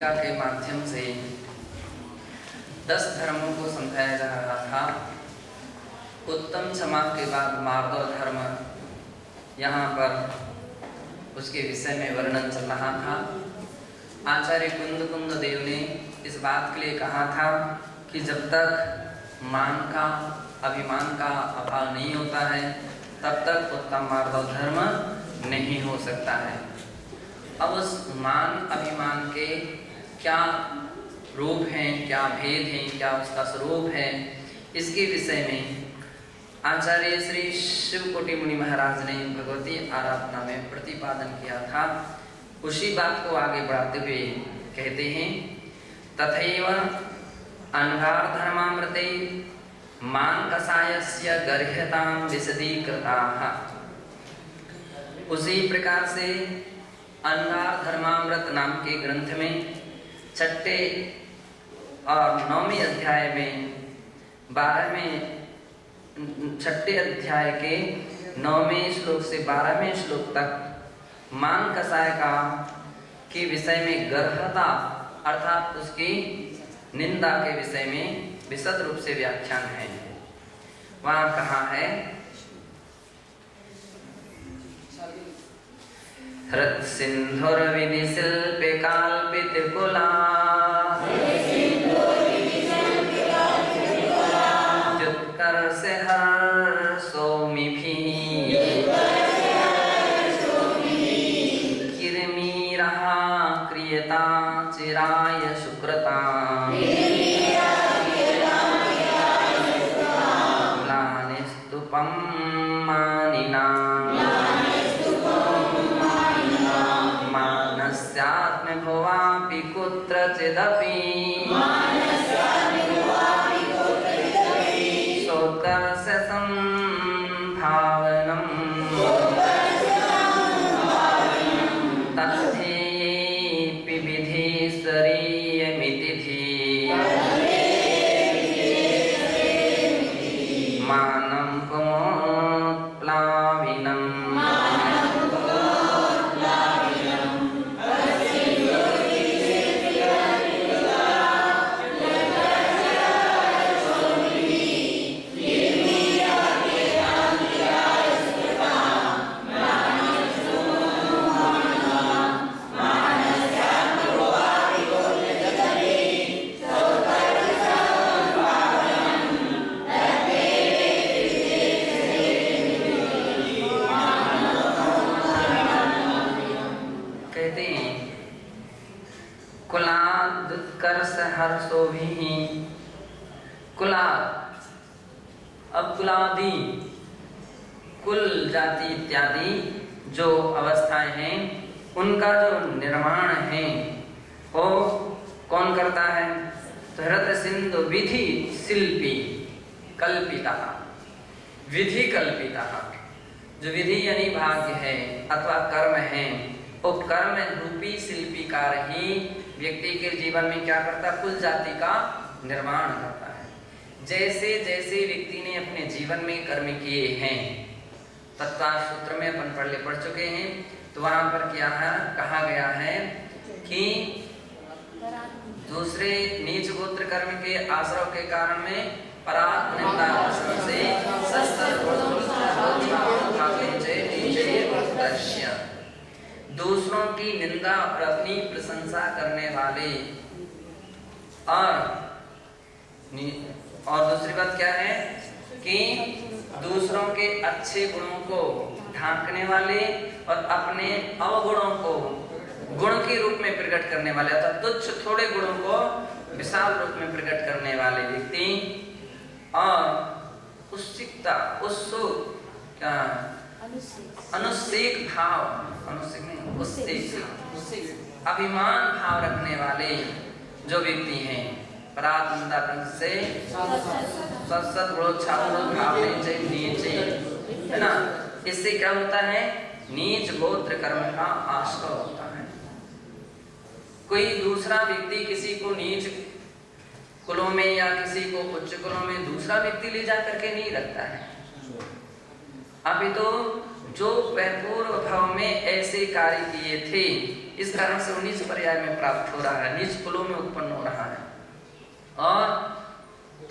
के माध्यम से 10 धर्मों को समझाया जा रहा था। उत्तम क्षमा के बाद मार्दव धर्म यहाँ पर उसके विषय में वर्णन चल रहा था। आचार्य कुंद देव ने इस बात के लिए कहा था कि जब तक मान का अभिमान का अभाव नहीं होता है तब तक उत्तम मार्दव धर्म नहीं हो सकता है। अब उस मान अभिमान के क्या रूप हैं, क्या भेद हैं, क्या उसका स्वरूप है, इसके विषय में आचार्य श्री शिवकोटि मुनि महाराज ने भगवती आराधना में प्रतिपादन किया था। उसी बात को आगे बढ़ाते हुए कहते हैं, तथैव अनगार धर्मामृते मान कषायस्य गर्ह्यतां विशदीकृताः। उसी प्रकार से अनगार धर्मामृत नाम के ग्रंथ में 6 और 9वें अध्याय में 6 अध्याय के 9वें श्लोक से 12वें श्लोक तक मान कषाय का के विषय में गर्हता अर्थात उसकी निंदा के विषय में विशद रूप से व्याख्यान है। वहाँ कहा है, हृत् सिंधुर्विधि शिल्पे काल्पित कुला व्युत्कर्ष हर्षोमिभिः किरमीरः क्रियता चिराय सुकृता म्लानिस्तुपं मानिनाम् मानस्यात्मभवापि कुत्रचिदपि सोत्कर्ष संभावनम् तथेऽपि विधिस्वरीयमिति मानं कुमोत्प्लाविनम् हर्षोभिः। कुलाद, अब कुलादि कुल जाति इत्यादि जो अवस्थाएं हैं उनका जो निर्माण है वो कौन करता है? तो हृत सिंधु विधि शिल्पी कल्पिता, विधि कल्पिता, जो विधि यानी भाग्य है अथवा कर्म है, वो कर्म रूपी शिल्पीकार ही व्यक्ति के जीवन में क्या करता? कुल जाति का निर्माण करता है। जैसे जैसे व्यक्ति ने अपने जीवन में कर्म किए हैं, तत्व सूत्र में अपन पढ़ चुके हैं, तो वहां पर क्या है कहा गया है कि दूसरे नीच गोत्र कर्म के आश्रव के कारण में परात निंदा से दूसरों की निंदा और अपनी प्रशंसा करने वाले और दूसरी बात क्या है कि दूसरों के अच्छे गुणों को ढांकने वाले और अपने अवगुणों को गुण के रूप में प्रकट करने वाले अर्थात तुच्छ थोड़े गुणों को विशाल रूप में प्रकट करने वाले व्यक्ति और उत्सुकता अनुसेक भाव अभिमान भाव रखने वाले जो व्यक्ति हैं, परात्मता से है ना, इससे क्या होता है? नीच गोत्र कर्म का आश्रय होता है। कोई दूसरा व्यक्ति किसी को नीच कुलों में या किसी को उच्च कुलों में दूसरा व्यक्ति ले जा करके नहीं रखता है, अभी तो जो पूर्व भव में ऐसे कार्य किए थे, इस कारण से वो नीच पर्याय में प्राप्त हो रहा है, नीच कुलों में उत्पन्न हो रहा है। और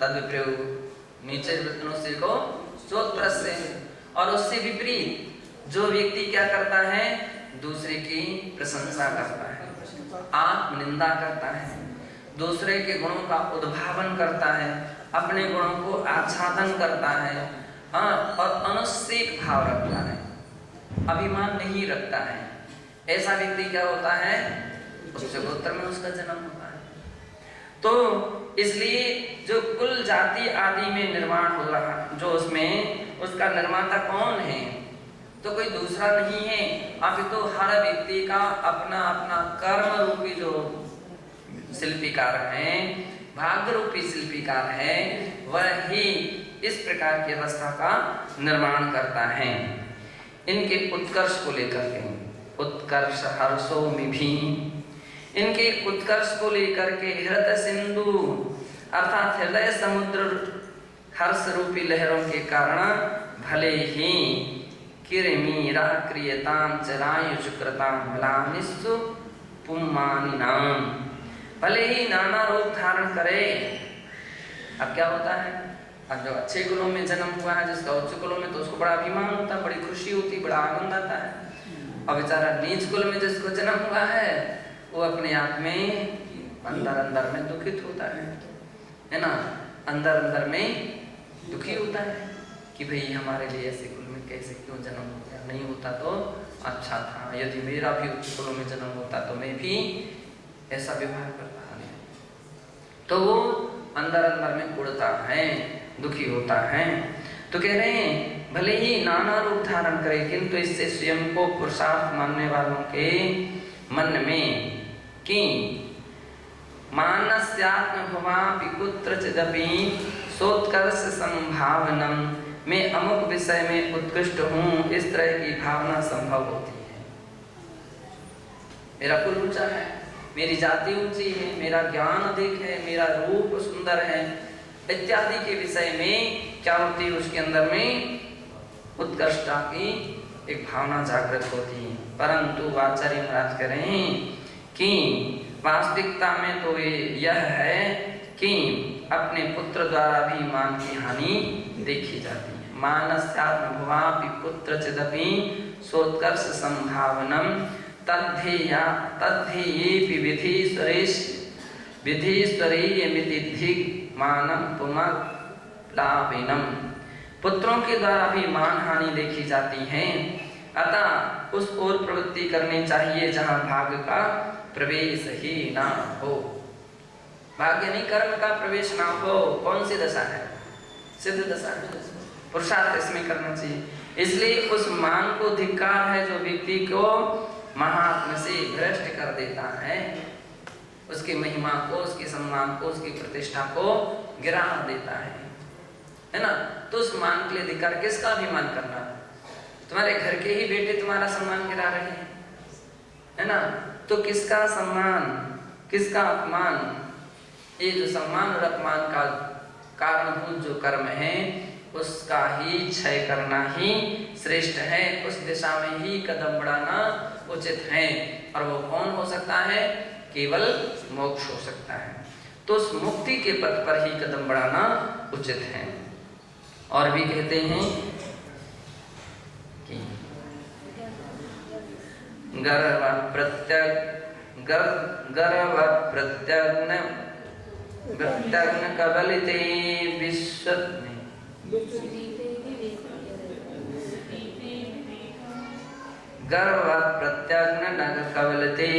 तद विप्रयोग नीचे मनुष्य को चोत्रस्य, और उससे विपरीत जो व्यक्ति क्या करता है, दूसरे की प्रशंसा करता है, आत्मनिंदा करता है, दूसरे के गुणों का उद्भावन करता है, अपने गुणों को आच्छादन करता है, हाँ, और अनुसेक भाव रखता है, अभिमान नहीं रखता है, ऐसा व्यक्ति क्या होता है, उच्च गोत्र में उसका जन्म होता है। तो इसलिए जो कुल जाति आदि में निर्माण हो रहा, जो उसमें उसका निर्माता कौन है, तो कोई दूसरा नहीं है, अपितु हर व्यक्ति का अपना अपना कर्म रूपी जो शिल्पीकार है, भाग्य रूपी शिल्पीकार है, वह ही इस प्रकार की अवस्था का निर्माण करता है। इनके उत्कर्ष को लेकर के, उत्कर्ष हर्षो मिभि, इनके उत्कर्ष को लेकर के हृदय सिंधु अर्थात हृदय समुद्र हर्ष रूपी लहरों के कारण भले ही किरमीरा क्रियताम चरायु चक्रताम मलानिस्सु पुम्मानिनाम, भले ही नाना रूप धारण करे। अब क्या होता है, अब जो अच्छे कुलों में जन्म हुआ है, जिसका उच्च कुलों में, तो उसको बड़ा अभिमान होता है, बड़ी खुशी होती, बड़ा आनंद आता है। और बेचारा नीच कुल में जिसको जन्म हुआ है, वो अपने आप में अंदर अंदर में दुखित होता है ना, अंदर अंदर में दुखी होता है कि भाई हमारे लिए ऐसे कुल में कैसे क्यों जन्म हो गया, नहीं होता तो अच्छा था, यदि मेरा भी उच्च कुलों में जन्म होता तो मैं भी ऐसा व्यवहार करता है। तो वो अंदर अंदर में उड़ता है, दुखी होता है। तो कह रहे हैं भले ही नाना रूप धारण करे, किंतु इससे स्वयं को पुरुषार्थ मानने वालों के मन में कि मानस्यात्मभवापि कुत्रचिदपि सोत्कर्ष संभावनम, मैं अमुक विषय में उत्कृष्ट हूँ, इस तरह की भावना संभव होती है। मेरा कुल ऊंचा है, मेरी जाति ऊंची है, मेरा ज्ञान अधिक है, मेरा रूप सुंदर है, इत्यादि के विषय में क्या होती है, उसके अंदर में उत्कृष्टता की एक भावना जागृत होती है। परंतु आचार्य महाराज कह रहे हैं कि वास्तविकता में तो यह है कि अपने पुत्र द्वारा भी मान की हानि देखी जाती है। मानस्यात्मभवापि पुत्रचिदपि सोत्कर्ष संभावनम तद्धेया तद्धेयेपि विधीश्वरीयमितिधिक मानम पुनर्प्लाविनम, पुत्रों के द्वारा भी मान हानि देखी जाती है, अतः उस ओर प्रवृत्ति करनी चाहिए जहाँ भाग्य का प्रवेश ही ना हो। भाग्य नहीं, कर्म का प्रवेश ना हो। कौन सी दशा है, सिद्ध दशा है, पुरुषार्थ इसमें करना चाहिए। इसलिए उस मान को धिक्कार है जो व्यक्ति को महात्म से भ्रष्ट कर देता है, उसकी महिमा को, उसके सम्मान को, उसकी प्रतिष्ठा को गिरा देता है ना। तो उस मान के लिए धिक्कार, किसका अभिमान करना, तुम्हारे घर के ही बेटे तुम्हारा सम्मान गिरा रहे हैं, है ना, तो किसका सम्मान, किसका अपमान, ये जो सम्मान और अपमान का कारणभूत जो कर्म है, उसका ही क्षय करना ही श्रेष्ठ है, उस दिशा में ही कदम बढ़ाना उचित है। और वो कौन हो सकता है, केवल मोक्ष हो सकता है। तो उस मुक्ति के पथ पर ही कदम बढ़ाना उचित है। और भी कहते हैं कि गर्व प्रत्यग्न कबलिते विश्व गर्व प्रत्यग्न कबलिते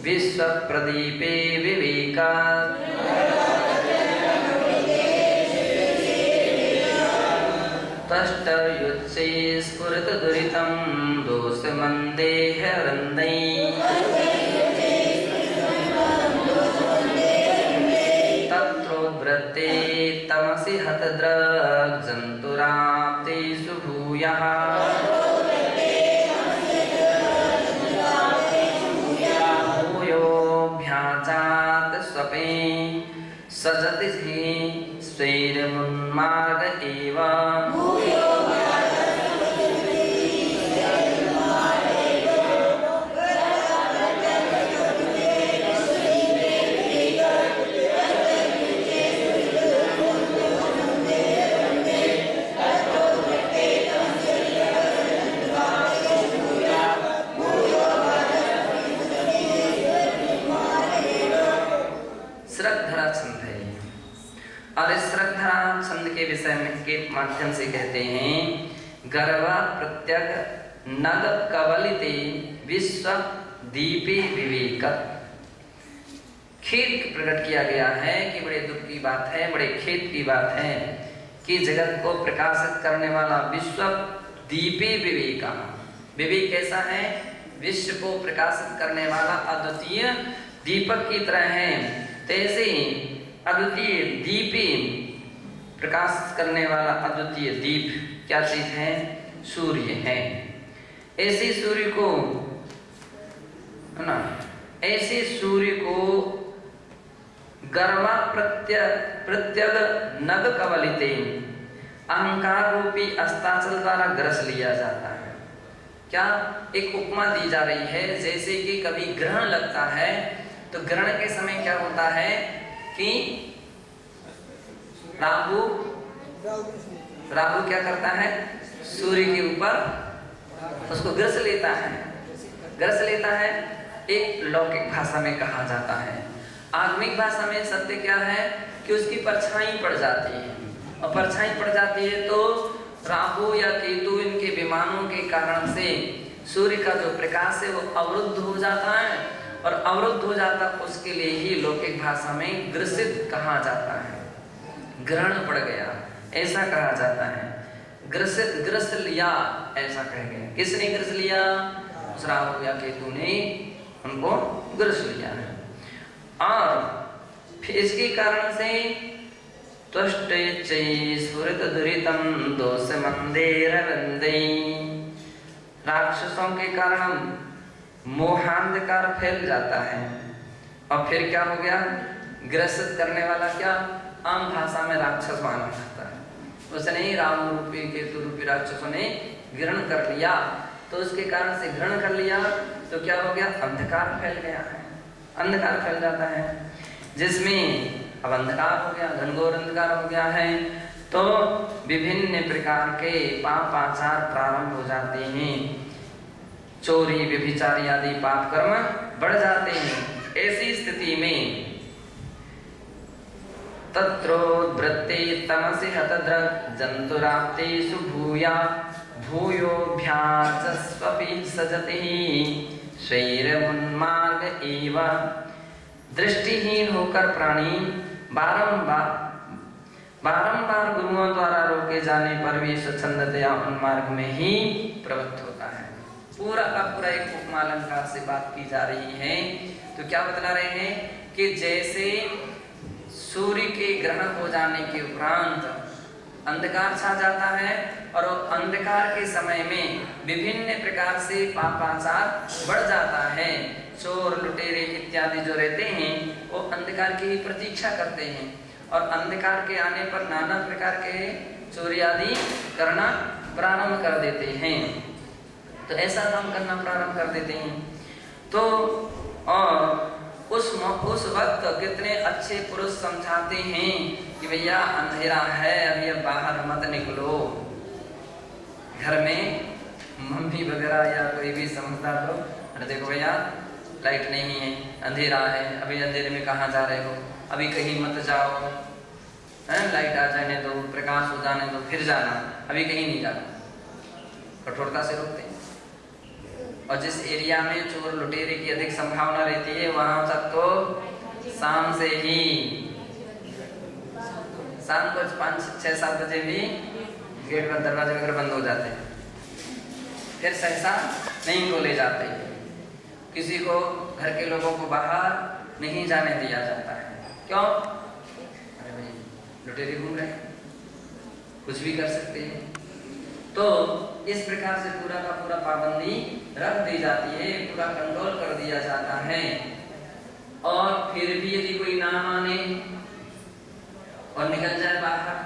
विश्व प्रदीपे विवेका तष्टयुत्से स्फुरत दुरितं दोषमन्देह वृन्दै तत्रोद्वृत्ते तमसि हतद्रग्जन्तुराप्तेषु भूयः भूयोऽभ्याजात स्वपे सजति स्वैरमुन्मार्ग एव और इस श्रद्धा छंद के विषय में के माध्यम से कहते हैं गर्भ प्रत्यग नग कवलिते विश्व दीपे विवेक। खेद प्रकट किया गया है कि बड़े दुख की बात है, बड़े खेद की बात है कि जगत को प्रकाशित करने वाला विश्व दीपे विवेका। विवेक कैसा है? विश्व को प्रकाशित करने वाला अद्वितीय दीपक की तरह है। तैसे अद्वितीय दीपे प्रकाशित करने वाला अद्वितीय दीप क्या चीज है? सूर्य है। ऐसे सूर्य को है ना, ऐसे सूर्य को गर्वा प्रत्यग नग कवलिते अहंकार रूपी अस्ताचल द्वारा ग्रस लिया जाता है। क्या एक उपमा दी जा रही है, जैसे कि कभी ग्रहण लगता है तो ग्रहण के समय क्या होता है कि राहु क्या करता है? सूर्य के ऊपर उसको ग्रस लेता है। ग्रस लेता है एक लौकिक भाषा में कहा जाता है। आगमिक भाषा में सत्य क्या है कि उसकी परछाई पड़ जाती है, और परछाई पड़ जाती है तो राहु या केतु इनके विमानों के कारण से सूर्य का जो प्रकाश है वो अवरुद्ध हो जाता है, और अवरुद्ध हो जाता उसके लिए ही लौकिक भाषा में ग्रसित कहा जाता है। ग्रहण पड़ गया ऐसा कहा जाता है। ग्रसित ग्रस लिया ऐसा कह गया। किसने ग्रस लिया? राहु या केतु ने उनको ग्रस लिया है। और फिर इसके कारण से तुष्टे स्फुरित दुरितम दोष मंदेर वंदे, राक्षसों के कारण मोहांधकार फैल जाता है। और फिर क्या हो गया? ग्रसित करने वाला क्या? आम भाषा में राक्षस माना जाता है। उसने ही राम रूपी केतु रूपी राक्षसों ने ग्रहण कर लिया, तो उसके कारण से ग्रहण कर लिया तो क्या हो गया? अंधकार फैल गया है, अंधकार फैल जाता है, जिसमें अब अंधकार हो गया, घनघोर अंधकार हो गया है, तो विभिन्न प्रकार के पापाचार प्रारंभ हो जाते हैं। चोरी व्यभिचारी आदि पाप कर्म बढ़ जाते हैं। ऐसी स्थिति में तत्रोद्वृत्ते तमसि हतद्रग जंतुराप्तेषु भूया भूयोऽभ्यासस्वपि सजति स्वैरमुन्मार्ग एव। दृष्टिहीन होकर प्राणी बारंबार गुरुओं द्वारा रोके जाने पर भी स्वच्छंदतया उन्मार्ग में ही प्रवृत्त होता है। पूरा का पूरा एक उपमा अलंकार से बात की जा रही है। तो क्या बतला रहे हैं कि जैसे सूर्य के ग्रहण हो जाने के उपरांत अंधकार छा जाता है, और अंधकार के समय में विभिन्न प्रकार से पापाचार बढ़ जाता है। चोर लुटेरे इत्यादि जो रहते हैं वो अंधकार की प्रतीक्षा करते हैं, और अंधकार के आने पर नाना प्रकार के चोरी आदि करना प्रारंभ कर देते हैं। तो ऐसा काम करना प्रारंभ कर देते हैं। तो और उस वक्त कितने अच्छे पुरुष समझाते हैं कि भैया अंधेरा है, अभी अब बाहर मत निकलो। घर में मम्मी वगैरह या कोई भी समझदार लोग, अरे देखो भैया लाइट नहीं है, अंधेरा है, अभी अंधेरे में कहाँ जा रहे हो, अभी कहीं मत जाओ, है लाइट आ जाने दो, प्रकाश हो जाने दो, फिर जाना, अभी कहीं नहीं जाना। कठोरता से रोकते हैं। और जिस एरिया में चोर लुटेरे की अधिक संभावना रहती है वहां तक तो शाम से ही, शाम को 5-6-7 बजे भी गेट पर दरवाजे वगैरह बंद हो जाते हैं, फिर सहसा नहीं खोले जाते, किसी को घर के लोगों को बाहर नहीं जाने दिया जाता है। क्यों? अरे भाई लुटेरे घूम रहे हैं, कुछ भी कर सकते हैं। तो इस प्रकार से पूरा का पूरा पाबंदी रख दी जाती है, पूरा कंट्रोल कर दिया जाता है। और फिर भी यदि कोई ना माने और निकल जाए बाहर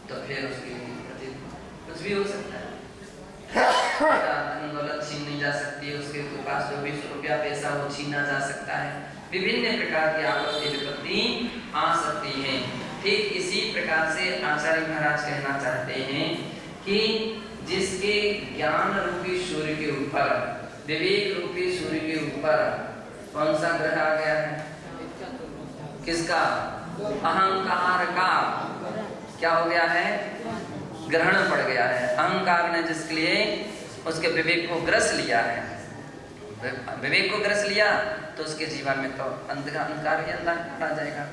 तो फिर उसके प्रति कुछ भी हो सकता है। धन दौलत छीनी जा सकती है, उसके पास जो 20 रुपया पैसा वो छीना जा सकता है, विभिन्न प्रकार की आपत्ति विपत्ति आ सकती है। ठीक इसी प्रकार से आचार्य महाराज कहना चाहते हैं कि जिसके ज्ञान रूपी सूर्य के ऊपर, विवेक रूपी सूर्य के ऊपर कौन सा ग्रह आ गया है? किसका? अहंकार का क्या हो गया है? ग्रहण पड़ गया है। अहंकार ने जिसके लिए उसके विवेक को ग्रस लिया है, विवेक को ग्रस लिया तो उसके जीवन में तो अंधकार ही अंधकार आ जाएगा।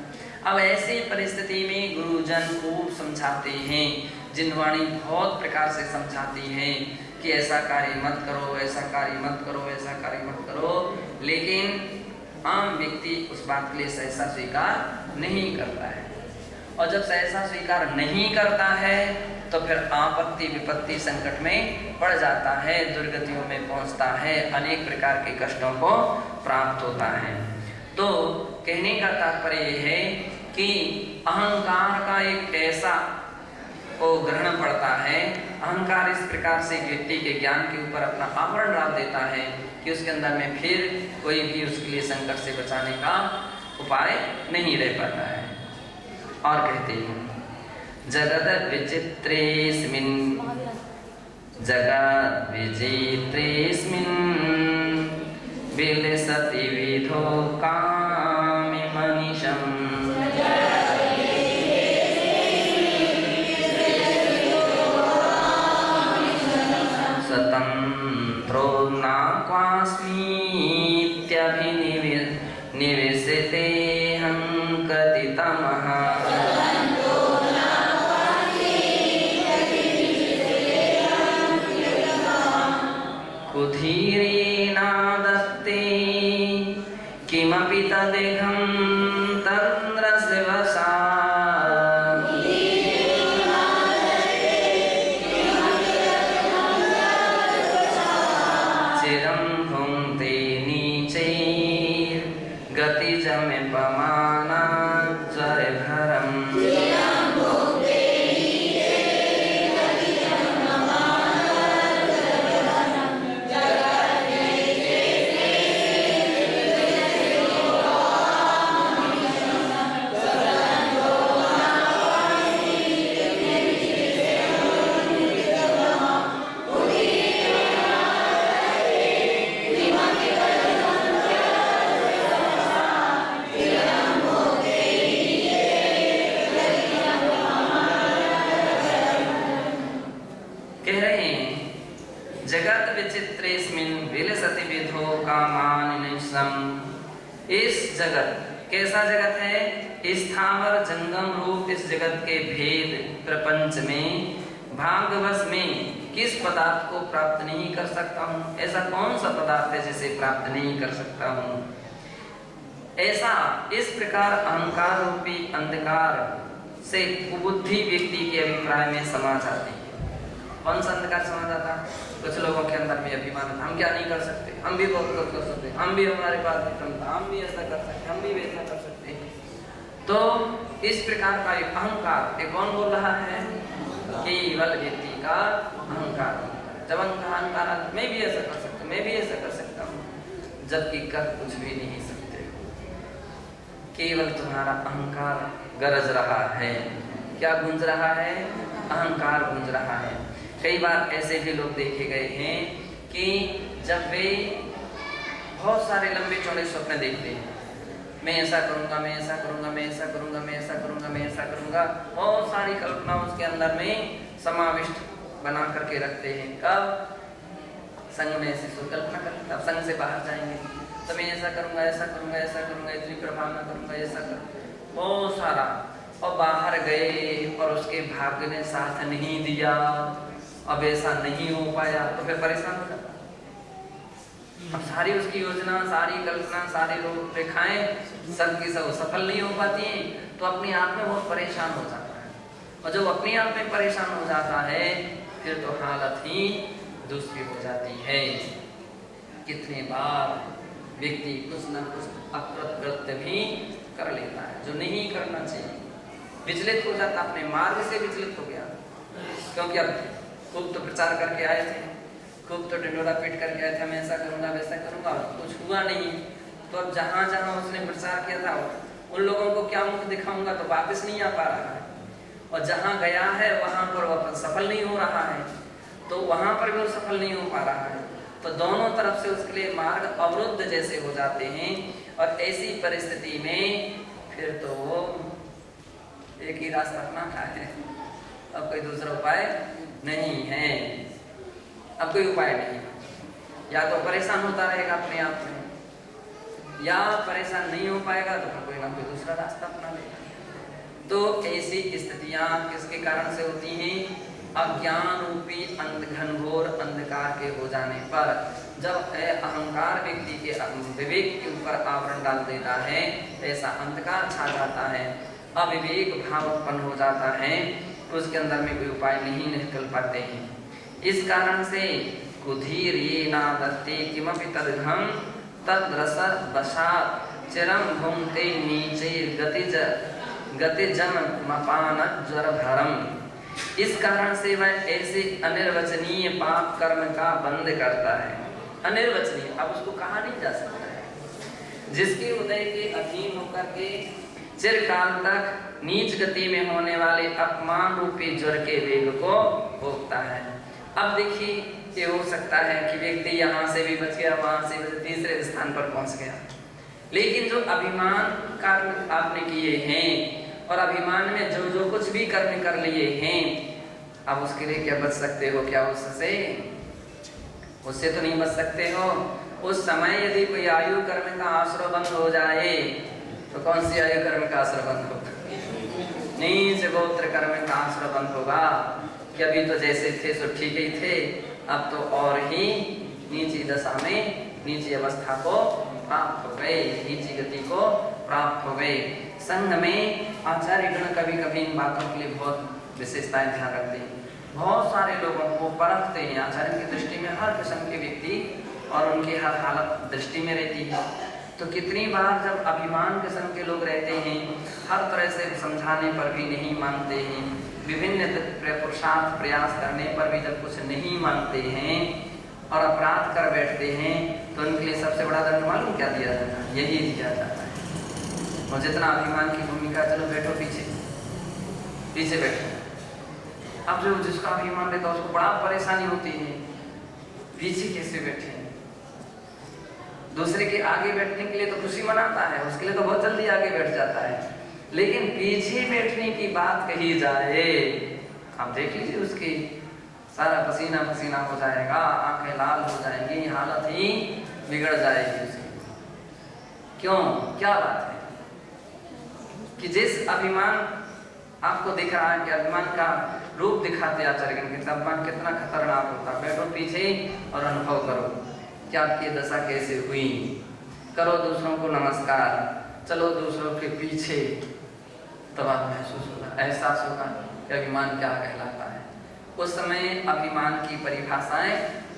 अब ऐसी परिस्थिति में गुरुजन खूब समझाते हैं, जिनवाणी बहुत प्रकार से समझाती है कि ऐसा कार्य मत करो, ऐसा कार्य मत करो, ऐसा कार्य मत करो, लेकिन आम व्यक्ति उस बात के लिए सहसा स्वीकार नहीं करता है। और जब सहसा स्वीकार नहीं करता है तो फिर आपत्ति विपत्ति संकट में पड़ जाता है, दुर्गतियों में पहुंचता है, अनेक प्रकार के कष्टों को प्राप्त होता है। तो कहने का तात्पर्य यह है कि अहंकार का एक ऐसा को ग्रहण पड़ता है, अहंकार इस प्रकार से व्यक्ति के ज्ञान के ऊपर अपना आवरण डाल देता है कि उसके अंदर में फिर कोई भी उसके लिए संकट से बचाने का उपाय नहीं रह पाता है। और कहते हैं जगत विचित्रेस्मिन् जगत विचित्रेस्मिन् विलसति विधो कामि मनीषम् स्वतंत्रो न क्वास्मीत्यभिनिवेशते हंकतितमः कुधीरेनादत्ते किमपि तदेकं तन्द्रस्य वशात् चिरं भुङ्क्ते नीचैर्गतिजमिपमानाज्जरभरम् इस जगत कैसा जगत है? स्थावर जंगम रूप इस जगत के भेद प्रपंच में भाग्यवश में किस पदार्थ को प्राप्त नहीं कर सकता हूँ? ऐसा कौन सा पदार्थ है जिसे प्राप्त नहीं कर सकता हूँ? ऐसा इस प्रकार अहंकार रूपी अंधकार से कुबुद्धि व्यक्ति के अभिप्राय में समा जाती है। कौन सा अंधकार समा जाता? कुछ लोगों के अंदर में अभिमान है, हम क्या नहीं कर सकते, हम भी बहुत कुछ कर सकते, हम भी हमारे पास भी क्षमता, हम भी ऐसा कर सकते, हम भी वैसा कर सकते हैं। तो इस प्रकार का एक अहंकार, ये कौन बोल रहा है? केवल व्यक्ति का अहंकार। जब अहंकार मैं भी ऐसा कर सकता हूँ, मैं भी ऐसा कर सकता हूँ, जबकि कर कुछ भी नहीं सकते। केवल तुम्हारा अहंकार गरज रहा है। क्या गूंज रहा है? अहंकार गूंज रहा है। कई बार ऐसे भी लोग देखे गए हैं कि जब वे बहुत सारे लंबे चौड़े स्वप्न देखते हैं, मैं ऐसा करूंगा, मैं ऐसा करूंगा, मैं ऐसा करूंगा, मैं ऐसा करूंगा, मैं ऐसा करूंगा, बहुत सारी कल्पना उसके अंदर में समाविष्ट बना करके रखते हैं। कब? संग में ऐसी कल्पना करते, अब संग से बाहर जाएंगे तो मैं ऐसा करूंगा, ऐसा करूंगा, ऐसा करूंगा, इतनी प्रभाव में करूंगा, ऐसा करूंगा, बहुत सारा। और बाहर गए और उसके भाग्य ने साथ नहीं दिया, अब ऐसा नहीं हो पाया तो फिर परेशान हो जाता। अब सारी उसकी योजना, सारी कल्पना, सारी रूपरेखाएं सबकी सब सफल नहीं हो पाती हैं, तो अपने आप में बहुत परेशान हो जाता है। और जब अपने आप में परेशान हो जाता है फिर तो हालत ही दूसरी हो जाती है। कितने बार व्यक्ति कुछ न कुछ अकृत्य भी कर लेता है जो नहीं करना चाहिए, विचलित हो जाता, अपने मार्ग से विचलित हो गया। क्योंकि अब खूब तो प्रचार करके आए थे, खूब तो ढिंडोरा पीट करके आए थे, मैं ऐसा करूंगा, वैसा करूंगा, कुछ हुआ नहीं। तो अब जहां जहां उसने प्रचार किया था उन लोगों को क्या मुख दिखाऊंगा, तो वापस नहीं आ पा रहा है। और जहां गया है वहां पर वह सफल नहीं हो रहा है, तो वहां पर भी वो सफल नहीं हो पा रहा है। तो दोनों तरफ से उसके लिए मार्ग अवरुद्ध जैसे हो जाते हैं। और ऐसी परिस्थिति में फिर तो वो एक ही रास्ता अपनाना है, अब कोई दूसरा उपाय नहीं है। अब कोई उपाय नहीं, या तो परेशान होता रहेगा अपने आप में, या परेशान नहीं हो पाएगा तो फिर कोई ना कोई दूसरा रास्ता अपना लेगा। तो ऐसी स्थितियां किसके कारण से होती हैं? अज्ञान रूपी घनघोर अंधकार के हो जाने पर, जब अहंकार व्यक्ति के विवेक के ऊपर आवरण डाल देता है, ऐसा अंधकार छा जाता है, अविवेक भाव उत्पन्न हो जाता है, उसके अंदर में कोई उपाय नहीं निकल पाते हैं। इस कारण से कुधीर ये नादत्ते किमपि तदघम तद्रस वशात चिरम भूमते नीचे गतिजम मपान ज्वर भरम। इस कारण से वह ऐसे अनिर्वचनीय पाप कर्म का बंद करता है। अनिर्वचनीय, अब उसको कहा नहीं जा सकता है, जिसके उदय के अधीन होकर के चिरकाल तक नीच गति में होने वाले अपमान रूपी ज्वर के वेग को भोगता है। अब देखिए, ये हो सकता है कि व्यक्ति यहाँ से भी बच गया, वहां से तीसरे स्थान पर पहुंच गया, लेकिन जो अभिमान कर्म आपने किए हैं और अभिमान में जो जो कुछ भी कर्म कर लिए हैं, अब उसके लिए क्या बच सकते हो? क्या उससे तो नहीं बच सकते हो। उस समय यदि कोई आयु कर्म का आश्रय बंद हो जाए तो कौन सी आयु कर्म का आश्रय बंद होगा? नीच गोत्र कर्म का आश्रय बंद होगा कि अभी तो जैसे थे सो ठीक ही थे, अब तो और ही नीची दशा में नीची अवस्था को प्राप्त हो गए, नीची गति को प्राप्त हो गए। संघ में आचार्य गण कभी कभी इन बातों के लिए बहुत विशेषताएं ध्यान रखते हैं, बहुत सारे लोगों को परखते हैं। आचार्य की दृष्टि में हर किस्म के व्यक्ति और उनकी हर हालत दृष्टि में रहती है। तो कितनी बार जब अभिमान किस्म के लोग रहते हैं, हर तरह से समझाने पर भी नहीं मानते हैं, विभिन्न पुरुषार्थ प्रयास करने पर भी जब कुछ नहीं मानते हैं और अपराध कर बैठते हैं, तो उनके लिए सबसे बड़ा दंड मालूम क्या दिया जाता है? यही दिया जाता है। और जितना अभिमान की भूमिका, चलो बैठो पीछे बैठो। अब जो जिसका अभिमान रहता है उसको बड़ा परेशानी होती है, पीछे कैसे बैठे। दूसरे के आगे बैठने के लिए तो खुशी मनाता है, उसके लिए तो बहुत जल्दी आगे बैठ जाता है, लेकिन पीछे बैठने की बात कही जाए, आप देख लीजिए उसकी सारा पसीना पसीना हो जाएगा, आंखें लाल हो जाएंगी, हालत ही बिगड़ जाएगी उसकी। क्यों? क्या बात है कि जिस अभिमान आपको दिख रहा है कि अभिमान का रूप दिखाते आचार्यगण के, अभिमान कितना खतरनाक होता है। बैठो पीछे और अनुभव करो कि आपकी दशा कैसे हुई। करो दूसरों को नमस्कार, चलो दूसरों के पीछे, तब आप महसूस होगा, एहसास होगा कि अभिमान क्या कहलाता है। उस समय अभिमान की परिभाषाएं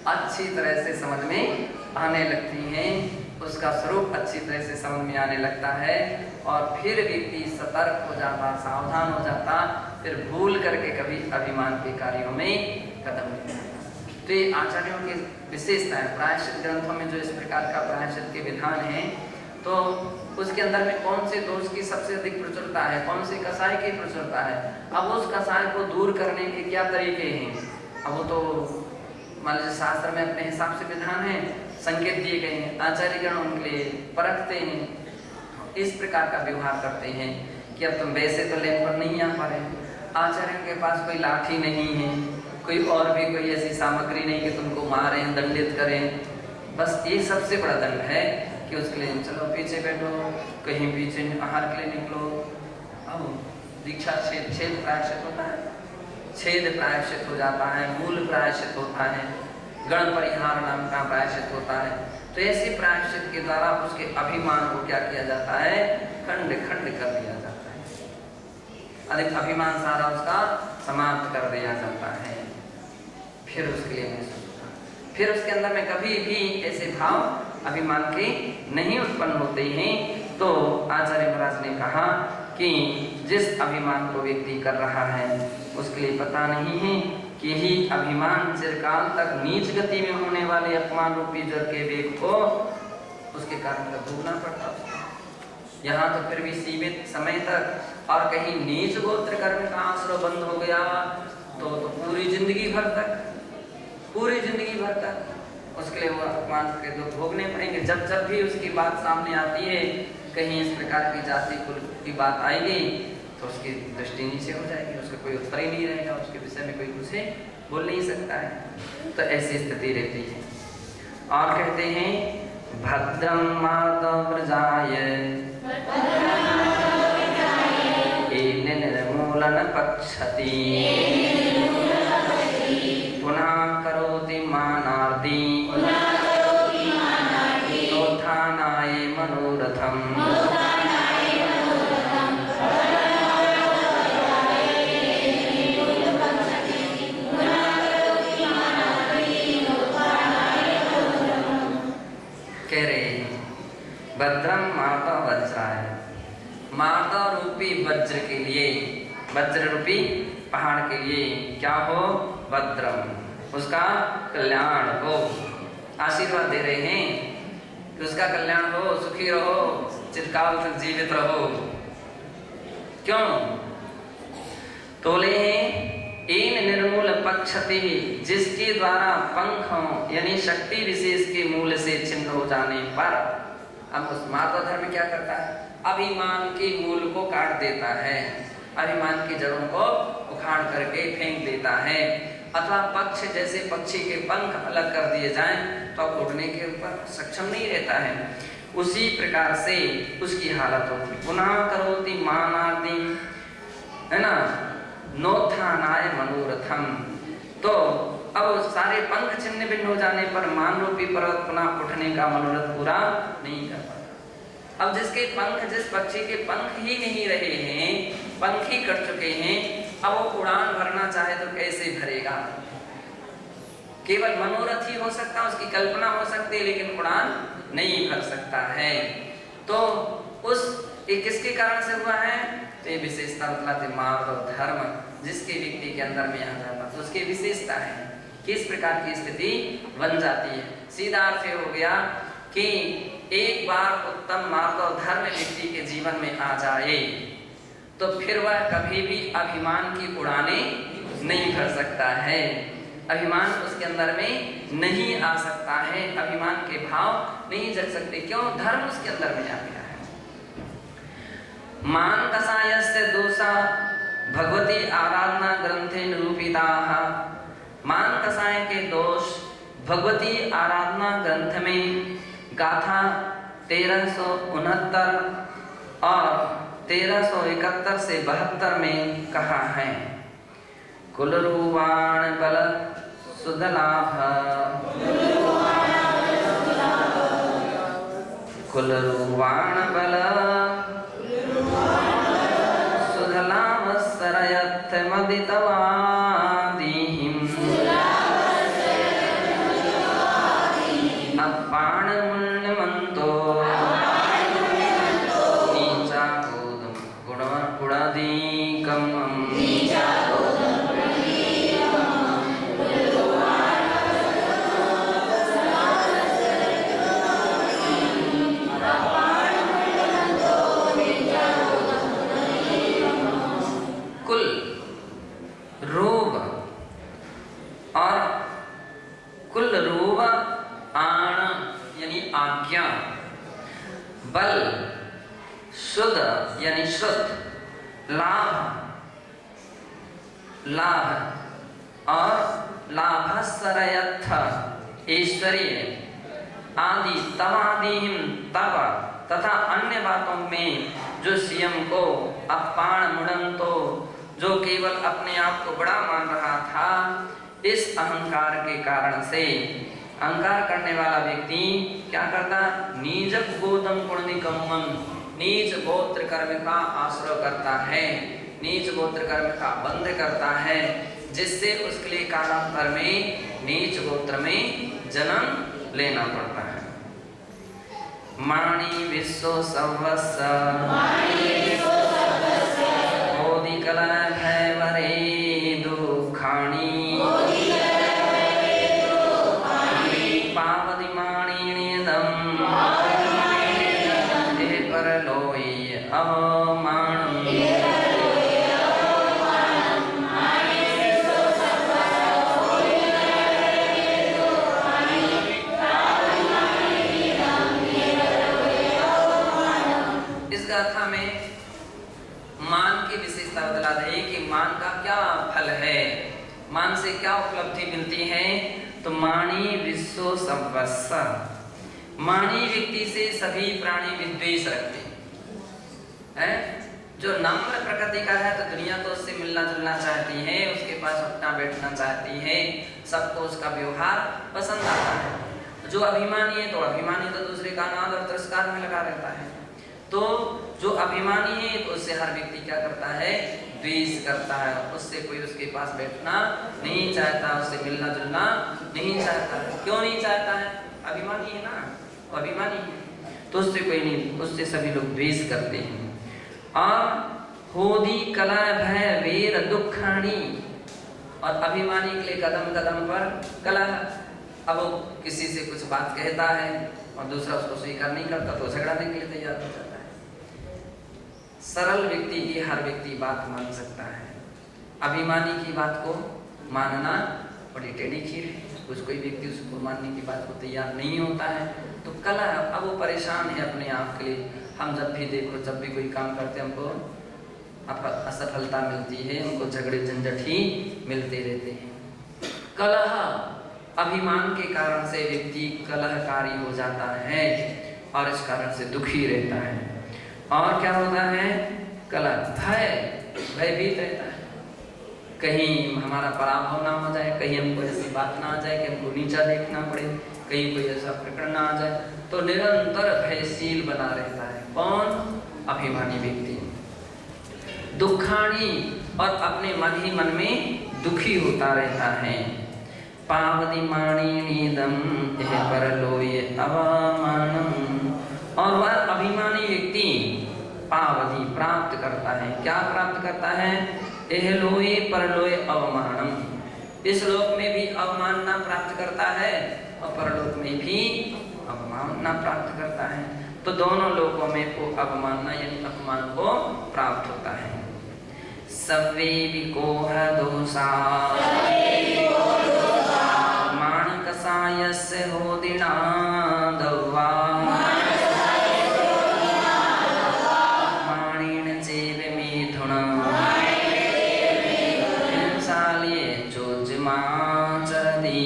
अच्छी तरह से समझ में आने लगती हैं, उसका स्वरूप अच्छी तरह से समझ में आने लगता है, और फिर व्यक्ति सतर्क हो जाता, सावधान हो जाता, फिर भूल करके कभी अभिमान के कार्यों में कदम नहीं उठाता। तो ये आचार्यों की विशेषता है। प्रायश्चित ग्रंथों में जो इस प्रकार का प्रायश्चित के विधान है, तो उसके अंदर में कौन से दोष की सबसे अधिक प्रचुरता है, कौन से कसाय की प्रचुरता है, अब उस कसाय को दूर करने के क्या तरीके हैं, अब वो तो मान लीजिए शास्त्र में अपने हिसाब से विधान है, संकेत दिए गए हैं, आचार्यगण उनके लिए परखते हैं, इस प्रकार का व्यवहार करते हैं कि अब तुम वैसे तो लेन पर नहीं आ पा रहे, आचार्यों के पास कोई लाठी नहीं है, कोई और भी कोई ऐसी सामग्री नहीं कि तुमको मारें, दंडित करें, बस ये सबसे बड़ा दंड है कि उसके लिए चलो पीछे बैठो, कहीं पीछे आहार के लिए निकलो। अब दीक्षा छेद प्रायश्चित होता है, छेद प्रायश्चित हो जाता है, मूल प्रायश्चित होता है, गण परिहार नाम का प्रायश्चित होता है। तो ऐसे प्रायश्चित के द्वारा उसके अभिमान को क्या किया जाता है? खंड खंड कर दिया जाता है, अधिक अभिमान सारा उसका समाप्त कर दिया जाता है। फिर उसके लिए महसूस होता, फिर उसके अंदर में कभी भी ऐसे भाव अभिमान के नहीं उत्पन्न होते हैं। तो आचार्य महाराज ने कहा कि जिस अभिमान को व्यक्ति कर रहा है उसके लिए पता नहीं है कि यही अभिमान चिरकाल तक नीच गति में होने वाले अपमान रूपी जड़ के वेग को उसके कारण का भोगना पड़ता है। यहाँ तो फिर भी सीमित समय तक, और कहीं नीच गोत्र कर्म का आश्रय बंद हो गया तो पूरी जिंदगी भर तक उसके लिए वो अपमान के दुख भोगने पड़ेंगे। जब जब भी उसकी बात सामने आती है, कहीं इस प्रकार की जाति कुल की बात आएगी तो उसकी दृष्टि नीचे हो जाएगी, उसका कोई उत्तर ही नहीं रहेगा, उसके विषय में कोई कुछ बोल नहीं सकता है। तो ऐसी स्थिति रहती है। और कहते हैं भद्रम मातव्रजाय येन निर्मूलन पक्षति पुनः करोति मानार्ति नोत्थानाय मनोरथम्। कह रहे हैं भद्रम माता वज्राय, माता रूपी वज्र के लिए, वज्र रूपी पहाड़ के लिए क्या हो, भद्रम, उसका कल्याण हो। आशीर्वाद दे रहे हैं कि उसका कल्याण हो, सुखी रहो, चिरकाल तक जीवित रहो। क्यों? तोले हैं इन निर्मूल पक्षति, जिसके द्वारा पंख यानी शक्ति विशेष के मूल से छिन्न हो जाने पर, अब उस माता धर्म क्या करता है, अभिमान के मूल को काट देता है, अभिमान की जड़ों को उखाड़ करके फेंक देता है। अथवा पक्ष जैसे पक्षी के पंख अलग कर दिए जाएं तो उड़ने के ऊपर सक्षम नहीं रहता है, उसी प्रकार से उसकी हालत होगी। पुनः करोति मानार्ति, है ना, नोत्थानाय मनोरथम। तो अब सारे पंख छिन्न भिन्न हो जाने पर मान रूपी पर्वत पुनः उठने का मनोरथ पूरा नहीं कर पाता। अब जिसके पंख, जिस पक्षी के पंख ही नहीं रहे हैं, पंख ही कट चुके हैं, अब वो उड़ान भरना चाहे तो कैसे भरेगा? केवल मनोरथ ही हो सकता, उसकी कल्पना हो सकती है, लेकिन उड़ान नहीं भर सकता है। तो उस किसके कारण से हुआ है? तो ये विशेषता बतलाते मार्ग धर्म जिसके व्यक्ति के अंदर में आ जाता तो उसकी विशेषता है, किस प्रकार की स्थिति बन जाती है। सीधा अर्थ हो गया कि एक बार उत्तम मार्ग और धर्म व्यक्ति के जीवन में आ जाए तो फिर वह कभी भी अभिमान की उड़ाने नहीं भर सकता है, अभिमान उसके अंदर में नहीं आ सकता है, अभिमान के भाव नहीं जग सकते। क्यों? धर्म उसके अंदर में आ गया है। मान कसायस्य दोषा भगवती आराधना ग्रंथे निरूपिताः। मान कसाय के दोष भगवती आराधना ग्रंथ में गाथा 1369 और 1371 से 72 में कहा है। कुलरूवाण बल सुधलाभ, कुलरूवाण बल सुधलाभ सरयथ मदितवादिहिं अपाण मुण्यमन्तो नीचा गोदम गुणादिकम्। बल शुद्ध यानी शुद्ध, लाभ लाभ और लाभसरयथ ऐश्वर्य आदि तवादिहिं तव तथा अन्य बातों में जो स्वयं को अपाण मुड़ंतो, जो केवल अपने आप को बड़ा मान रहा था, इस अहंकार के कारण से अहंकार करने वाला व्यक्ति क्या करता? नीच गोत्रम पुण्यकम्मम, नीच गोत्र कर्म का आश्रय करता है, नीच गोत्र कर्म का बंध करता है, जिससे उसके लिए कालांतर में नीच गोत्र में जन्म लेना पड़ता है। माणी विश्व सर्वस्व मोदी कला भैवरे दुखाणी मान की विशेषता बतला दें कि मान का क्या फल है, मान से क्या उपलब्धि मिलती है। तो मानी विश्व संवत्सर, मानी व्यक्ति से सभी प्राणी विद्वेष रखते हैं। जो नम्र प्रकृति का है तो दुनिया तो उससे मिलना जुलना चाहती है, उसके पास उठना बैठना चाहती है, सबको उसका व्यवहार पसंद आता है। जो अभिमानी है तो अभिमानी तो दूसरे का नाद और तिरस्कार में लगा रहता है। तो जो अभिमानी है तो उससे हर व्यक्ति क्या करता है, द्वेष करता है, उससे कोई उसके पास बैठना नहीं चाहता, उससे मिलना जुलना नहीं चाहता। क्यों नहीं चाहता है? अभिमानी है ना, अभिमानी है तो उससे कोई नहीं, उससे सभी लोग द्वेष करते हैं। और होदी कला भय वीर दुखानी, और अभिमानी के लिए कदम कदम पर कला। अब वो किसी से कुछ बात कहता है और दूसरा उसको स्वीकार नहीं करता तो झगड़ाने के लिए तैयार हो जाता है। सरल व्यक्ति की हर व्यक्ति बात मान सकता है, अभिमानी की बात को मानना बड़ी टेढ़ी खीर है। कुछ कोई व्यक्ति उसको मानने की बात को तैयार नहीं होता है तो कला। अब वो परेशान है अपने आप के लिए। हम जब भी देखो, जब भी कोई काम करते हैं हमको असफलता मिलती है, हमको झगड़े झंझट ही मिलते रहते हैं। कलह, अभिमान के कारण से व्यक्ति कलहकारी हो जाता है और इस कारण से दुखी रहता है। और क्या होता है? कलह, भय, भयभीत रहता है, कहीं हमारा पराभव ना हो जाए, कहीं हमको ऐसी बात ना आ जाए कि हमको नीचा देखना पड़े, कहीं कोई ऐसा प्रकरण ना आ जाए, तो निरंतर भयशील बना रहता है। कौन? अभिमानी व्यक्ति। दुखानी, और अपने मन ही मन में दुखी होता रहता है। पावदी माणिनीदम यह परलोय अवमानम, और वह अभिमानी व्यक्ति पावदी प्राप्त करता है। क्या प्राप्त करता है? एहलोय परलोय अवमानम, इस लोक में भी अवमानना प्राप्त करता है और परलोक में भी अवमानना प्राप्त करता है। तो दोनों लोकों में को अवमानना यानी अपमान को प्राप्त होता है। सवे विकोह दोषा माणकसायस्य होदिना दवा, माणिन चेव मिथुन हिंसालये चोज्जमाचरति।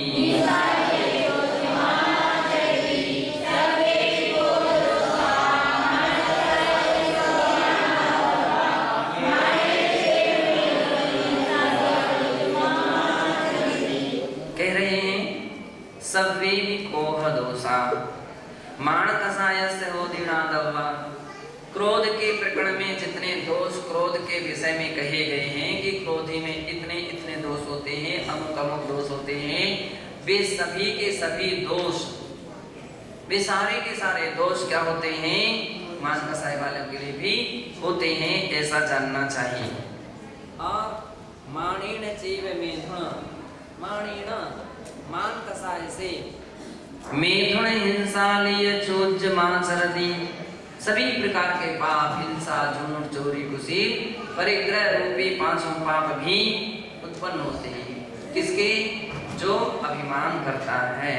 सवे विकोह दोषा माणकसायस्य होदिना दवा, क्रोध के प्रकरण में जितने दोष क्रोध के विषय में कहे गए हैं कि क्रोधी में इतने इतने दोष होते हैं, अमुक अमुक दोष होते हैं, वे सभी के सभी दोष, वे सारे के सारे दोष क्या होते हैं? माणकसाय वालों के लिए भी होते हैं, ऐसा जानना चाहिए। और माणिन चैव मिथुन, माणिन मान कसाय से मिथुन हिंसालय चोज्जमाचरति, सभी प्रकार के पाप, हिंसा, झूठ, चोरी, कुशील, परिग्रह रूपी पांचों पाप भी उत्पन्न होते हैं। किसके? जो अभिमान करता है।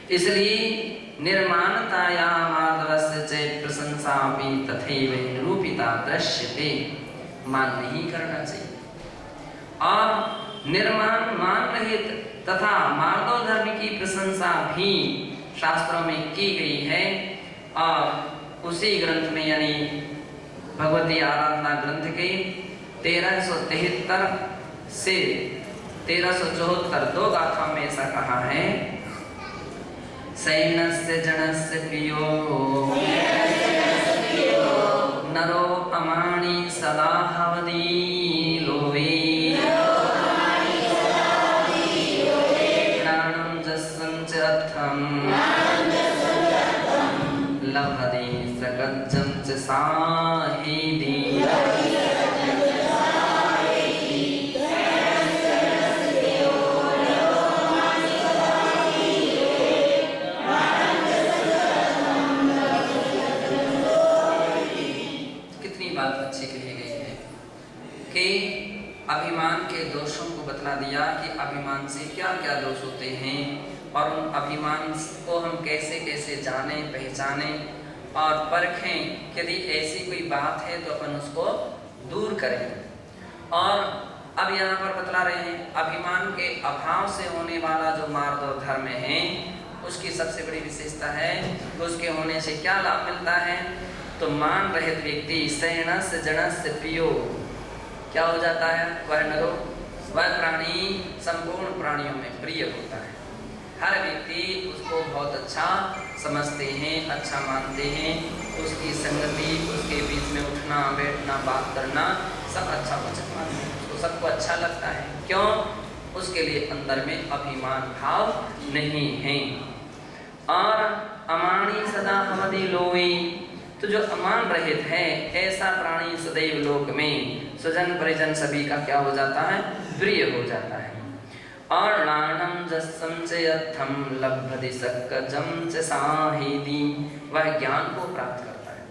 इसलिए निर्माणताया माधवस्य च प्रशंसा भी तथैव निरूपिता दृश्यते, मान नहीं करना चाहिए। और निर्माण, मान रहित तथा मार्दव धर्म की प्रशंसा भी शास्त्रों में की गई है। और उसी ग्रंथ में यानी भगवती आराधना ग्रंथ के 1373 से 1374 दो गाथा में ऐसा कहा है। सैनस्य जनस्य प्रियो नरो अमाणि सदा हवदी लोवे, लभते सकज्जं च साहिदी। कितनी बात अच्छी कही गई है कि अभिमान के दोषों को बतला दिया कि अभिमान से क्या क्या दोष होते हैं और उन अभिमान को हम कैसे कैसे जानें, पहचानें और परखें। यदि ऐसी कोई बात है तो अपन उसको दूर करें। और अब यहाँ पर बतला रहे हैं अभिमान के अभाव से होने वाला जो मार्दव धर्म है उसकी सबसे बड़ी विशेषता है कि उसके होने से क्या लाभ मिलता है। तो मान रहित व्यक्ति सैणस जनस प्रियो क्या हो जाता है, वह नरो वह प्राणी संपूर्ण प्राणियों में प्रिय होता है। हर व्यक्ति उसको बहुत अच्छा समझते हैं, अच्छा मानते हैं, उसकी संगति, उसके बीच में उठना बैठना बात करना सब अच्छा वचन मानते हैं, उसको सबको अच्छा लगता है। क्यों? उसके लिए अंदर में अभिमान भाव नहीं है। और अमानी सदा हमदि लोई, तो जो अमान रहित है ऐसा प्राणी सदैव लोक में स्वजन परिजन सभी का क्या हो जाता है, प्रिय हो जाता है। और नानम जसम से अथम लभ्यति सक्कजम से साहिदी, वह ज्ञान को प्राप्त करता है।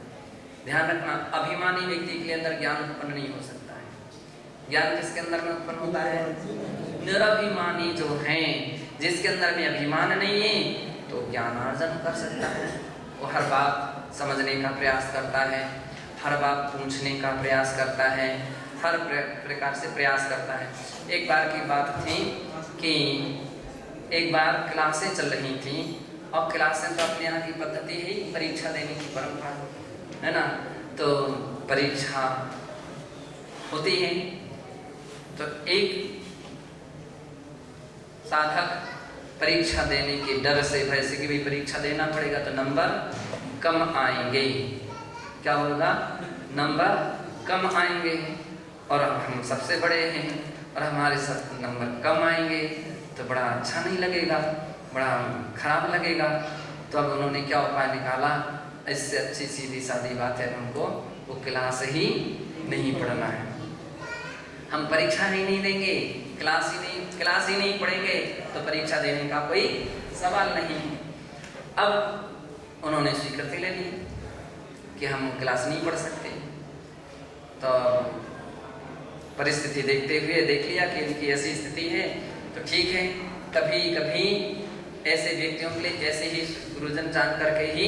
ध्यान रखना, अभिमानी व्यक्ति के अंदर ज्ञान उत्पन्न नहीं हो सकता है। ज्ञान किसके अंदर में उत्पन्न होता है? निरभिमानी जो है, जिसके अंदर में अभिमान नहीं है तो ज्ञानार्जन कर सकता है। वो हर बात समझने का प्रयास करता है, हर बात पूछने का प्रयास करता है, हर प्रकार से प्रयास करता है। एक बार की बात थी कि एक बार क्लासें चल रही थी और क्लासें तो अपने यहाँ की पद्धति है परीक्षा देने की परंपरा है ना, तो परीक्षा होती है। तो एक साधक परीक्षा देने के डर से वैसे कि भी परीक्षा देना पड़ेगा तो नंबर कम आएंगे, क्या होगा, नंबर कम आएंगे। और हम सबसे बड़े हैं और हमारे सब नंबर कम आएंगे तो बड़ा अच्छा नहीं लगेगा, बड़ा खराब लगेगा। तो अब उन्होंने क्या उपाय निकाला, इससे अच्छी सीधी सादी बात है, हमको वो क्लास ही नहीं पढ़ना है, हम परीक्षा ही नहीं देंगे, क्लास ही नहीं पढ़ेंगे तो परीक्षा देने का कोई सवाल नहीं। अब उन्होंने स्वीकृति ले ली कि हम क्लास नहीं पढ़ सकते। तो परिस्थिति देखते हुए देख लिया कि इनकी ऐसी स्थिति है तो ठीक है। कभी कभी ऐसे व्यक्तियों के लिए जैसे ही गुरुजन जान करके ही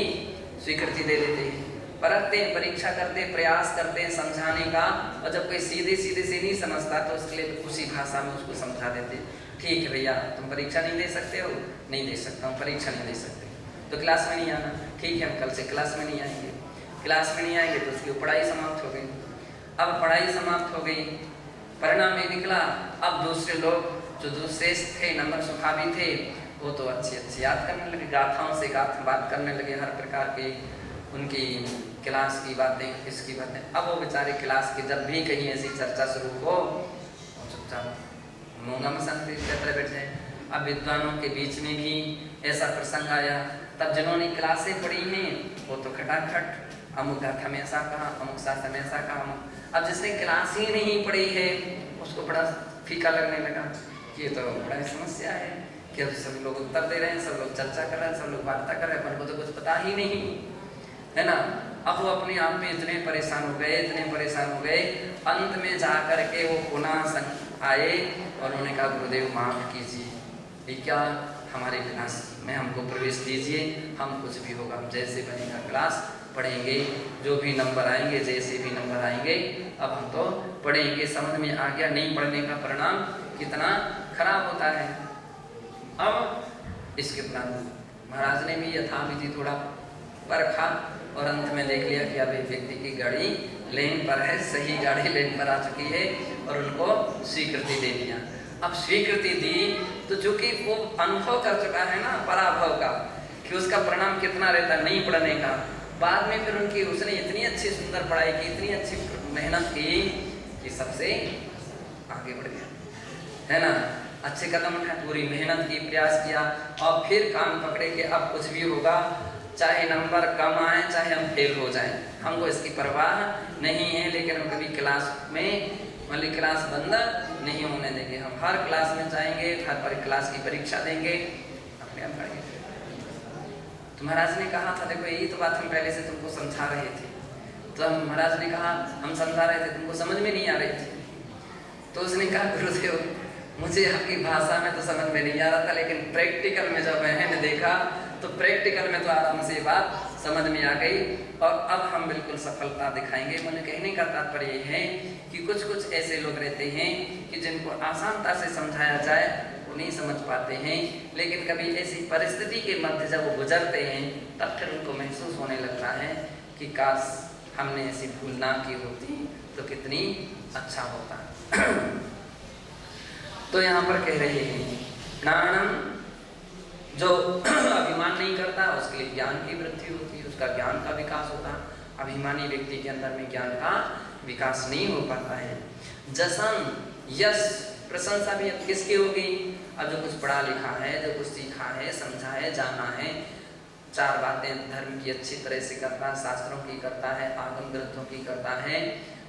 स्वीकृति दे देते हैं, पढ़ते हैं, परीक्षा करते हैं, प्रयास करते हैं समझाने का, और जब कोई सीधे से नहीं समझता तो उसके लिए उसी भाषा में उसको समझा देते, ठीक है भैया तुम परीक्षा नहीं दे सकते हो, नहीं दे सकता हूँ, परीक्षा नहीं दे सकते तो क्लास में नहीं आना, ठीक है हम कल से क्लास में नहीं आएंगे। क्लास में नहीं आएंगे तो उसकी पढ़ाई समाप्त हो गई। अब पढ़ाई समाप्त हो गई, परिणाम ये निकला, अब दूसरे लोग जो दूसरे थे नंबर सुखावी थे वो तो अच्छी याद करने लगे, गाथाओं से बात करने लगे, हर प्रकार के उनकी क्लास की बातें, किसकी बातें। अब वो बेचारे क्लास के जब भी कहीं ऐसी चर्चा शुरू हो चुपचाप मूंगा मसान की तरह बैठ जाए। अब विद्वानों के बीच में भी ऐसा प्रसंग आया, तब जिन्होंने क्लासें पढ़ी हैं वो तो खटाखट अमुक गाथा में ऐसा कहा, अमुक शास्त्र में ऐसा कहा। अब जिसने क्लास ही नहीं पढ़ी है उसको बड़ा फीका लगने लगा कि ये तो बड़ा समस्या है कि अब सब लोग उत्तर दे रहे हैं, सब लोग चर्चा कर रहे हैं, सब लोग वार्ता कर रहे हैं, पर को तो कुछ पता ही नहीं है ना। अब वो अपने आप में इतने परेशान हो गए, अंत में जा करके वो पुनः आए और उन्होंने कहा गुरुदेव माफ़ कीजिए, ये क्या हमारे क्लास में हमको प्रवेश दीजिए, हम कुछ भी होगा जैसे बनेगा क्लास पढ़ेंगे, जो भी नंबर आएंगे जैसे भी नंबर आएंगे अब हम तो पढ़ेंगे। समझ में आ गया नहीं पढ़ने का परिणाम कितना खराब होता है। अब इसके उपरांत महाराज ने भी यथाविधि थोड़ा परखा और अंत में देख लिया कि अब एक व्यक्ति की गाड़ी लेन पर है, सही गाड़ी लेन पर आ चुकी है और उनको स्वीकृति दे दिया। अब स्वीकृति दी तो जो कि वो अनुभव कर चुका है ना पराभव का कि उसका परिणाम कितना रहता नहीं पढ़ने का, बाद में फिर उनकी उसने इतनी अच्छी सुंदर पढ़ाई की, इतनी अच्छी मेहनत की कि सबसे आगे बढ़ गया, है ना। अच्छे कदम उठाए, पूरी मेहनत की, प्रयास किया और फिर कान पकड़े कि अब कुछ भी होगा, चाहे नंबर कम आए चाहे हम फेल हो जाएं, हमको इसकी परवाह नहीं है, लेकिन हम कभी क्लास में वाली क्लास बंद नहीं होने देंगे। हम हर क्लास में जाएंगे, हर क्लास की परीक्षा देंगे, अपने आप पढ़ेंगे। तो महाराज ने कहा था देखो यही तो बात हम पहले से तुमको समझा रहे थे। तो हम महाराज ने कहा हम समझा रहे थे, तुमको समझ में नहीं आ रही थी। तो उसने कहा गुरुदेव मुझे आपकी भाषा में तो समझ में नहीं आ रहा था, लेकिन प्रैक्टिकल में जब मैंने देखा तो प्रैक्टिकल में तो आराम से बात समझ में आ गई और अब हम बिल्कुल सफलता दिखाएंगे। मैंने कहने का तात्पर्य ये है कि कुछ कुछ ऐसे लोग रहते हैं कि जिनको आसानता से समझाया जाए वो नहीं समझ पाते हैं, लेकिन कभी ऐसी परिस्थिति के मध्य जब वो गुजरते हैं तब फिर उनको महसूस होने लगता है कि काश हमने ऐसी भूल ना की होती तो कितनी अच्छा होता। तो यहाँ पर कह रहे हैं ज्ञानम, जो अभिमान नहीं करता उसके लिए ज्ञान की वृद्धि होती है, उसका ज्ञान का विकास होता। अभिमानी व्यक्ति के अंदर में ज्ञान का विकास नहीं हो पाता है। जसन, यश, प्रशंसा भी अब किसकी होगी? अब जो कुछ पढ़ा लिखा है, जो कुछ सीखा है, समझा है, जाना है, चार बातें धर्म की अच्छी तरह से करता है, शास्त्रों की करता है, आगम ग्रंथों की करता है,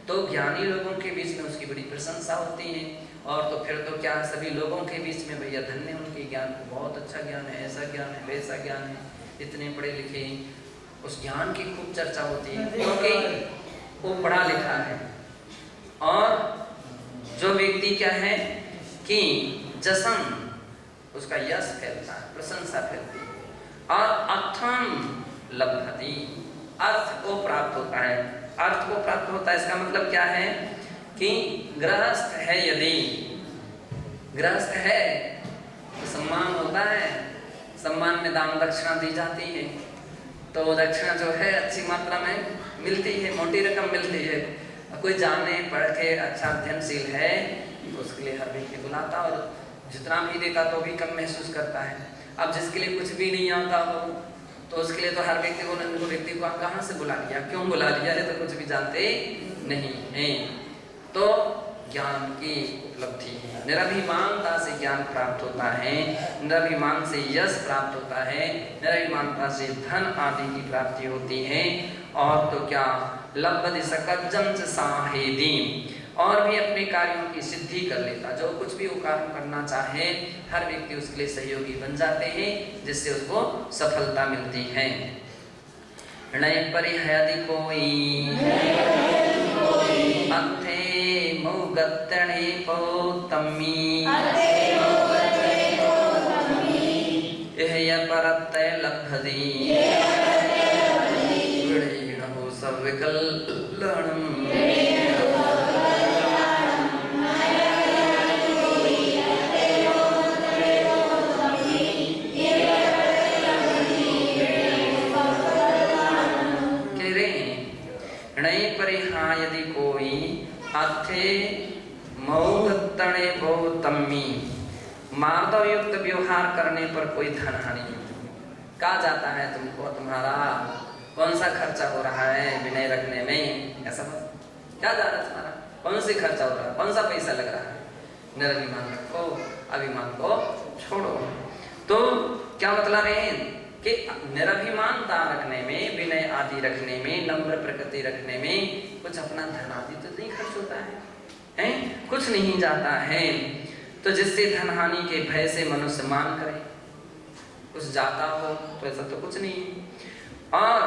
तो ज्ञानी लोगों के बीच में उसकी बड़ी प्रशंसा होती है। और तो फिर तो क्या सभी लोगों के बीच में भैया धन्य उनके ज्ञान को, बहुत अच्छा ज्ञान है, ऐसा ज्ञान है, वैसा ज्ञान है, इतने पढ़े लिखे, उस ज्ञान की खूब चर्चा होती है क्योंकि वो पढ़ा लिखा है। और जो व्यक्ति क्या है कि जसन, उसका यश फैलता है, प्रशंसा फैलती है। और अर्थम लभति, अर्थ को प्राप्त होता है। अर्थ को प्राप्त होता है इसका मतलब क्या है कि गृहस्थ है, यदि गृहस्थ है तो सम्मान होता है, सम्मान में दान दक्षिणा दी जाती है, तो दक्षिणा जो है अच्छी मात्रा में मिलती है, मोटी रकम मिलती है। कोई जाने पढ़ के अच्छा अध्ययनशील है तो उसके लिए हर व्यक्ति बुलाता, और जितना भी देता तो भी कम महसूस करता है। अब जिसके लिए कुछ भी नहीं आता हो तो उसके लिए तो हर व्यक्ति को कहाँ से बुला लिया, क्यों बुला लिया, ये तो कुछ भी जानते नहीं है। तो ज्ञान की उपलब्धि है, निरभिमानता से ज्ञान प्राप्त होता है, निरभिमान से यश प्राप्त होता है, निरभिमानता से धन आदि की प्राप्ति होती है। और तो क्या लब्धि सकज्जं च साहेदी, और भी अपने कार्यों की सिद्धि कर लेता। जो कुछ भी वो कार्य करना चाहे हर व्यक्ति उसके लिए सहयोगी बन जाते हैं, जिससे उसको सफलता मिलती है। नय परिहयति कोई अथे मुगत्तणे पौतमी, एह परत्तय लब्धि विणीणो सविकल्लणम्। यदि कोई अथे मौगत्तणे बहुतम्मी, मार्दव युक्त व्यवहार करने पर कोई धन हानि कहा जाता है तुमको, तुम्हारा कौन सा खर्चा हो रहा है विनय रखने में, ऐसा क्या जा रहा है तुम्हारा, कौन से खर्चा हो रहा है, कौन सा पैसा लग रहा है। निरभिमान रखो, अभिमान को छोड़ो। तो क्या मतलब है कि निरभिमानता रखने में, विनय आदि रखने में, नम्र प्रकृति रखने में कुछ अपना धन आदि तो नहीं खर्च होता है, कुछ नहीं जाता है। तो जिससे धन हानि के भय से मनुष्य मान करे, कुछ जाता हो तो ऐसा तो कुछ नहीं। और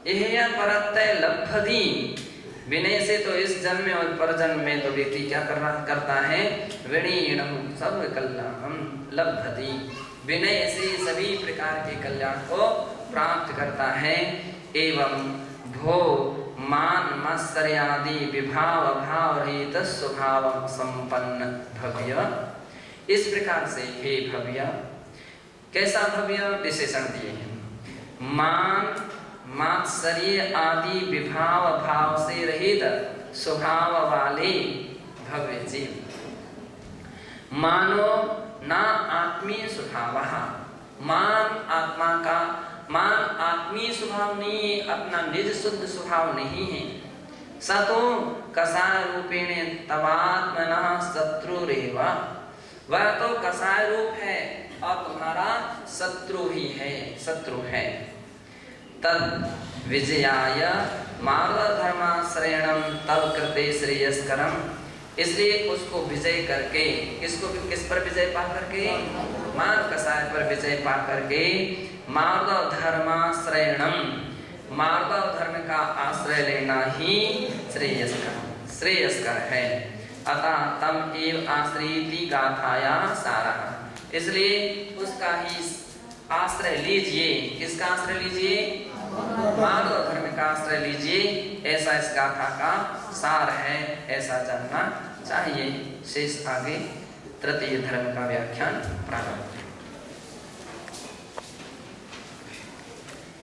यह परत्तय लब्धि, विनय से तो इस जन्म और परजन्म में तो व्यक्ति क्या करता है, विणीणं सर्वकल्याणं लब्धति, विनय से सभी प्रकार के कल्याण को प्राप्त करता है। एवं भो मान मत्सर्यादि विभाव भाव रहित स्वभाव संपन्न भव्य, इस प्रकार से हे भव्य, कैसा भव्य विशेषण दिए हैं, मान मात्सर्य आदि विभाव भाव से रहित स्वभाव वाले भव्य जीव। मानो ना आत्मीय स्वभाव, मान आत्मा का, मान आत्मीय स्वभाव नहीं है, अपना निज शुद्ध स्वभाव नहीं है। सतो कसाय रूपेण तवात्मना शत्रुरेवा, वह तो कसाय रूप है और तुम्हारा शत्रु ही है, शत्रु है। तद विजयाय मार्ग धर्माश्रयणम तव कृते श्रेयस्करम, इसलिए उसको विजय करके, किसको, किस पर विजय पा करके, मार्ग कसाय पर विजय पा करके, मार्ग धर्माश्रयणम, मार्ग धर्म का आश्रय लेना ही श्रेयस्कर है। अतः तम एव आश्रयति गाथाया सारा, इसलिए उसका ही आश्रय लीजिए। किसका आश्रय लीजिए, माधव धर्म का आश्रय लीजिए, ऐसा इस गाथा का सार है, ऐसा जानना चाहिए। शेष आगे तृतीय धर्म का व्याख्यान प्रारंभ।